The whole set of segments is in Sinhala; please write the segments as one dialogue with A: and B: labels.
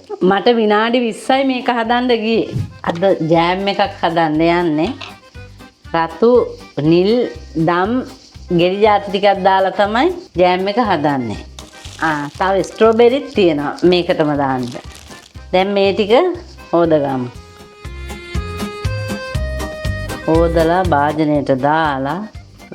A: මට විනාඩි 20යි මේක හදන්න ගියේ. අද ජෑම් එකක් හදන්න යන්නේ. රතු නිල් දම් ගෙරි ජාති ටිකක් දාලා තමයි ජෑම් එක හදන්නේ. තව ස්ට්‍රෝබෙරිත් තියෙනවා මේකටම දාන්න. දැන් මේ ටික හොදගමු. හොදලා භාජනයට දාලා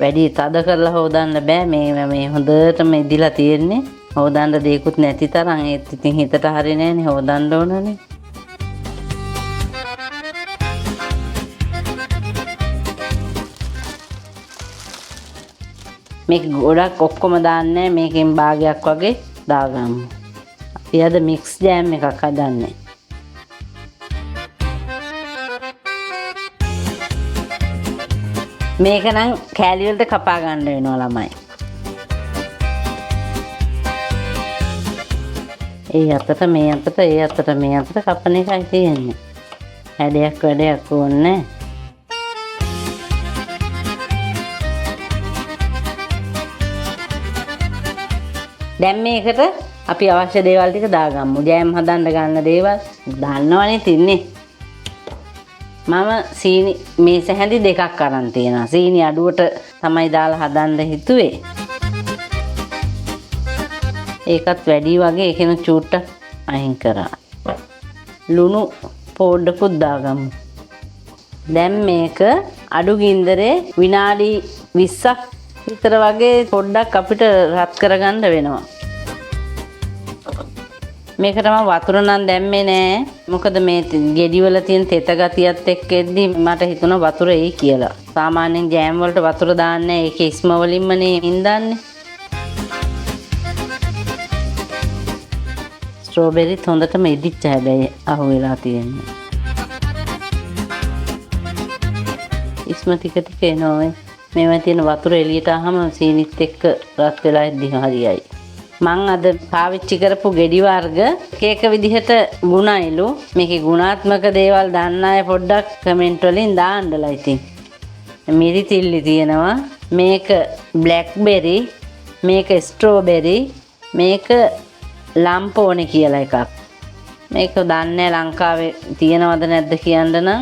A: වැඩි තද කරලා හොදන්න බෑ. මේ හොඳටම ඉදිලා තියෙන්නේ. හොදන්න දෙයක්වත් නැති තරම් ඒත් ඉතින් හිතට හරි නෑනේ හොදන්න ඕනනේ. මේක ගොඩක් ඔක්කොම දාන්නේ මේකෙන් භාගයක් වගේ දාගමු. අපි අද මික්ස් ජෑම් එකක් හදන්නේ. මේක නම් කෑලි වලට කපා ගන්න වෙනවා ළමයි. ඒ අතට මේ අතට ඒ අතට මේ අතට කපන එකයි තියෙන්නේ. වැඩක් ඕනේ. දැන් මේකට අපි අවශ්‍ය දේවල් ටික දාගමු. ජෑම් හදන්න ගන්න දේවල් දාන්නවනේ තින්නේ. මම සීනි මේස හැඳි දෙකක් අරන් තියෙනවා. සීනි අඩුවට තමයි දාලා හදන්න හිතුවේ. ඒකත් වැඩි වගේ ඒකෙන චූට්ටක් අයින් කරා. ලුණු පොඩ්ඩකුත් දාගමු. දැන් මේක අඩු ගින්දරේ විනාඩි 20ක් විතර වගේ පොඩ්ඩක් අපිට රත් කරගන්න වෙනවා. මේකට මම වතුර නම් දැම්මේ නෑ. මොකද මේ ගෙඩි වල තියෙන තෙත ගතියත් එක්ක එද්දි මට හිතුණා වතුර එයි කියලා. සාමාන්‍යයෙන් ජෑම් වලට වතුර දාන්නේ ඒකේ ඉස්ම වලින්මනේ ඉඳන්නේ. ස්ට්‍රෝබෙරිත් හොඳටම ඉදිච්ච හැබැයි අහු වෙලා තියෙන්නේ. ඉස්ම ටික ටික එනවා. මේවා තියෙන වතුර එළියට ආවම සීනිත් එක්ක රත් වෙලා ඉද්දි හරියයි. මං අද පාවිච්චි කරපු ගෙඩි වර්ග එක විදිහට ගුණයිලු. මේකේ ගුණාත්මක දේවල් දන්න අය පොඩ්ඩක් කමෙන්ට් වලින් දාන්නලා ඉතින්. මිරිතිල්ලි තියෙනවා. මේක බ්ලැක්බෙරි, මේක ස්ට්‍රෝබෙරි, මේක ලම්පෝනේ කියලා එකක්. මේක දන්නේ ලංකාවේ තියෙනවද නැද්ද කියන්න නම්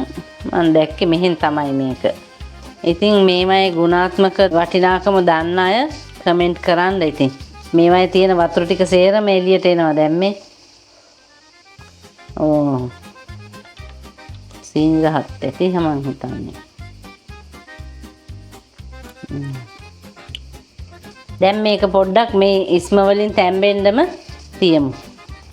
A: මම දැක්කේ මෙහෙන් තමයි මේක. ඉතින් මේවයි ගුණාත්මක වටිනාකම දන්න අය කමෙන්ට් කරන්න ඉතින්. මේවයි තියෙන වතුර ටික සේරම එළියට එනවා දැන් මේ. සීනි ගහත් ඇති මං හිතන්නේ. දැන් මේක පොඩ්ඩක් මේ ඉස්ම වලින් තැම්බෙන්නම තියමු.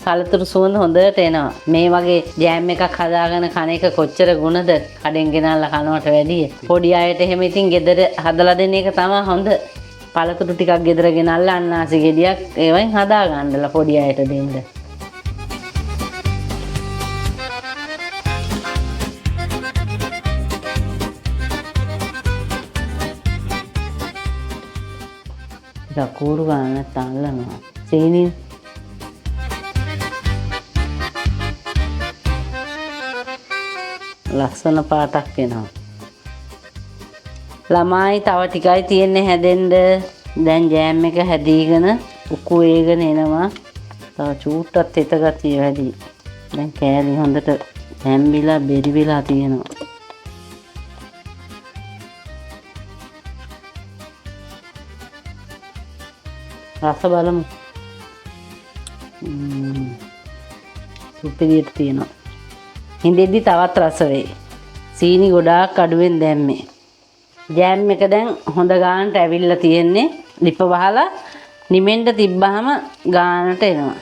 A: කලතුරු සුවඳ හොඳට එනවා. මේ වගේ ජෑම් එකක් හදාගෙන කන එක කොච්චර ගුණද කඩෙන් ගෙනල්ලා කනවට වැඩිය. පොඩි අයට එහෙම ඉතින් ගෙදර හදලා දෙන එක තමයි හොඳ. පළතුරු ටිකක් ගෙදර ගෙනල්ලා අන්නාසි ගෙඩියක් ඒවෙන් හදා ගන්නලා පොඩි අයට දෙන්න. ටිකක් කූරු ගන්න නැත්නම් අල්ලනවා. සීනි ලස්සන පාටක් එනවා. ළමයි තව ටිකයි තියෙන්නේ හැදෙන්න. දැන් ජෑම් එක හැදීගෙන උකු වේගෙන එනවා. තව චූට්ටක් තෙත ගතිය වැඩි. දැන් කෑලි හොඳට තැම්බිලා බෙරි වෙලා තියෙනවා. රස බලමු. සුපිරියට තියෙනවා. හින්දෙද්දි තවත් රස වෙයි. සීනි ගොඩාක් අඩුවෙන් දැම්මේ. ජෑම් එක දැන් හොඳ ගානට ඇවිල්ලා තියෙන්නේ. ලිප වහලා නිමෙන්න තිබ්බහම ගානට එනවා.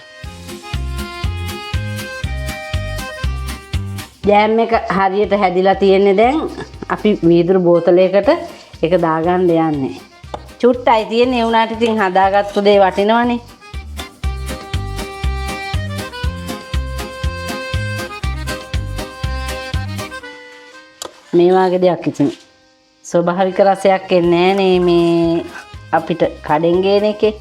A: ජෑම් එක හරියට හැදිලා තියෙන්නේ. දැන් අපි වීදුරු බෝතලයකට ඒක දාගන්න යන්නේ. චුට්ටයි තියෙන්නේ. ඒ උනාට ඉතින් හදාගත්තු දේ වටිනවනේ. මේ වගේ දෙයක් ඉතින් ස්වභාවික රසයක් එන්නේ නෑනේ මේ අපිට කඩෙන් ගේන එකේ.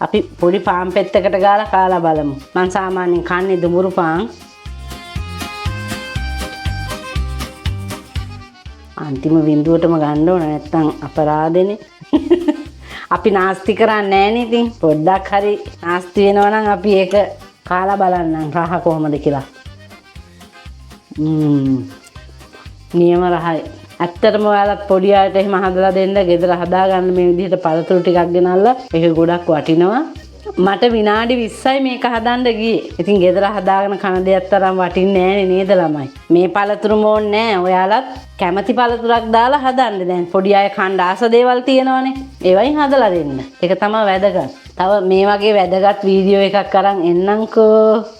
A: අපි පොඩි පාන් පෙත්තකට ගාලා කාලා බලමු. මං සාමාන්‍යයෙන් කන්නේ දුමුරු පාන්. අන්තිම වින්දුවටම ගන්න ඕන නැත්නම් අපරාධෙනේ. අපි නාස්ති කරන්නේ නෑනේ ඉතින්. පොඩ්ඩක් හරි නාස්ති වෙනවා නම් අපි ඒක කාලා බලන්නම් රහ කොහොමද කියලා. නියම රහයි. ඇත්තටම ඔයාලත් පොඩි අයට එහෙම හදලා දෙන්න ගෙදර හදාගන්න මේ විදිහට පළතුරු ටිකක් ගෙනල්ලා ඒක ගොඩක් වටිනවා. මට විනාඩි 20යි මේක හදන්න ගියේ. ඉතින් ගෙදර හදාගෙන කන දෙයක් තරම් වටින්නේ නෑනේ නේද ළමයි. මේ පළතුරු ඕනේ නෑ. ඔයාලත් කැමති පළතුරක් දාලා හදන්න. දැන් පොඩි අය කන්න ආස දේවල් තියෙනවනේ. ඒවයින් හදලා දෙන්න. ඒක තමයි වැදගත්. තව මේ වගේ වැදගත් වීඩියෝ එකක් අරන් එන්නම්කෝ.